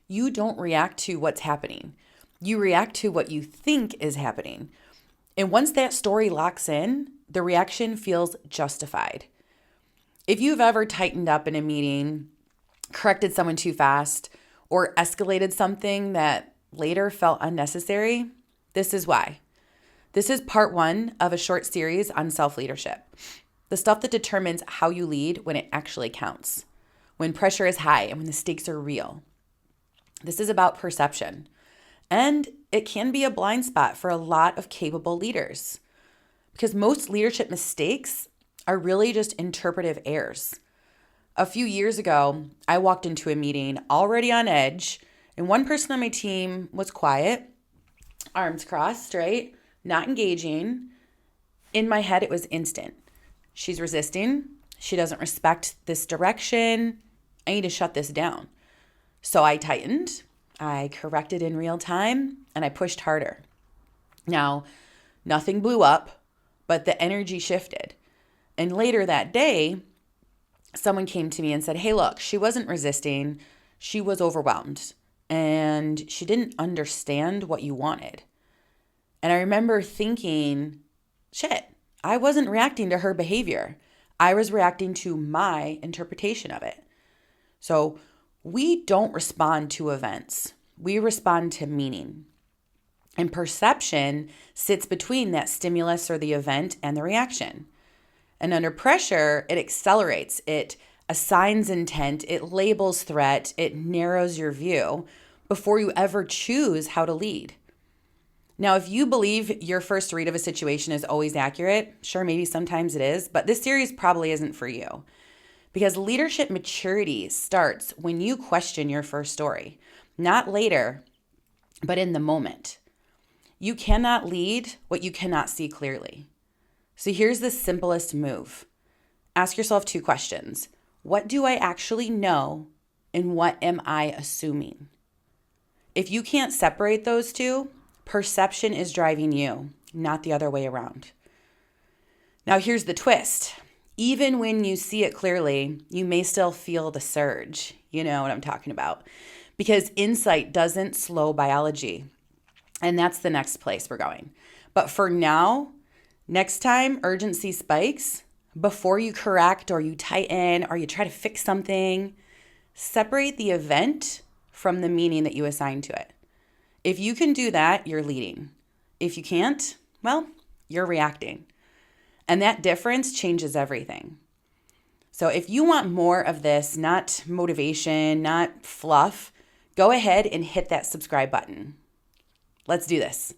You don't react to what's happening. You react to what you think is happening. And once that story locks in, the reaction feels justified. If you've ever tightened up in a meeting, corrected someone too fast, or escalated something that later felt unnecessary, this is why. This is part one of a short series on self-leadership. The stuff that determines how you lead when it actually counts, when pressure is high and when the stakes are real. This is about perception. And it can be a blind spot for a lot of capable leaders because most leadership mistakes are really just interpretive errors. A few years ago, I walked into a meeting already on edge, and one person on my team was quiet, arms crossed, right? Not engaging. In my head, it was instant. She's resisting. She doesn't respect this direction. I need to shut this down. So I tightened, I corrected in real time, and I pushed harder. Now, nothing blew up, but the energy shifted. And later that day, someone came to me and said, hey, look, she wasn't resisting. She was overwhelmed and she didn't understand what you wanted. And I remember thinking, shit, I wasn't reacting to her behavior. I was reacting to my interpretation of it. So we don't respond to events. We respond to meaning. And perception sits between that stimulus or the event and the reaction. And under pressure, it accelerates, it assigns intent, it labels threat, it narrows your view before you ever choose how to lead. Now, if you believe your first read of a situation is always accurate, sure, maybe sometimes it is, but this series probably isn't for you. Because leadership maturity starts when you question your first story, not later, but in the moment. You cannot lead what you cannot see clearly. So here's the simplest move. Ask yourself two questions. What do I actually know and what am I assuming? If you can't separate those two, perception is driving you, not the other way around. Now here's the twist. Even when you see it clearly, you may still feel the surge. You know what I'm talking about. Because insight doesn't slow biology. And that's the next place we're going. But for now, next time urgency spikes, before you correct or you tighten or you try to fix something, separate the event from the meaning that you assign to it. If you can do that, you're leading. If you can't, well, you're reacting. And that difference changes everything. So if you want more of this, not motivation, not fluff, go ahead and hit that subscribe button. Let's do this.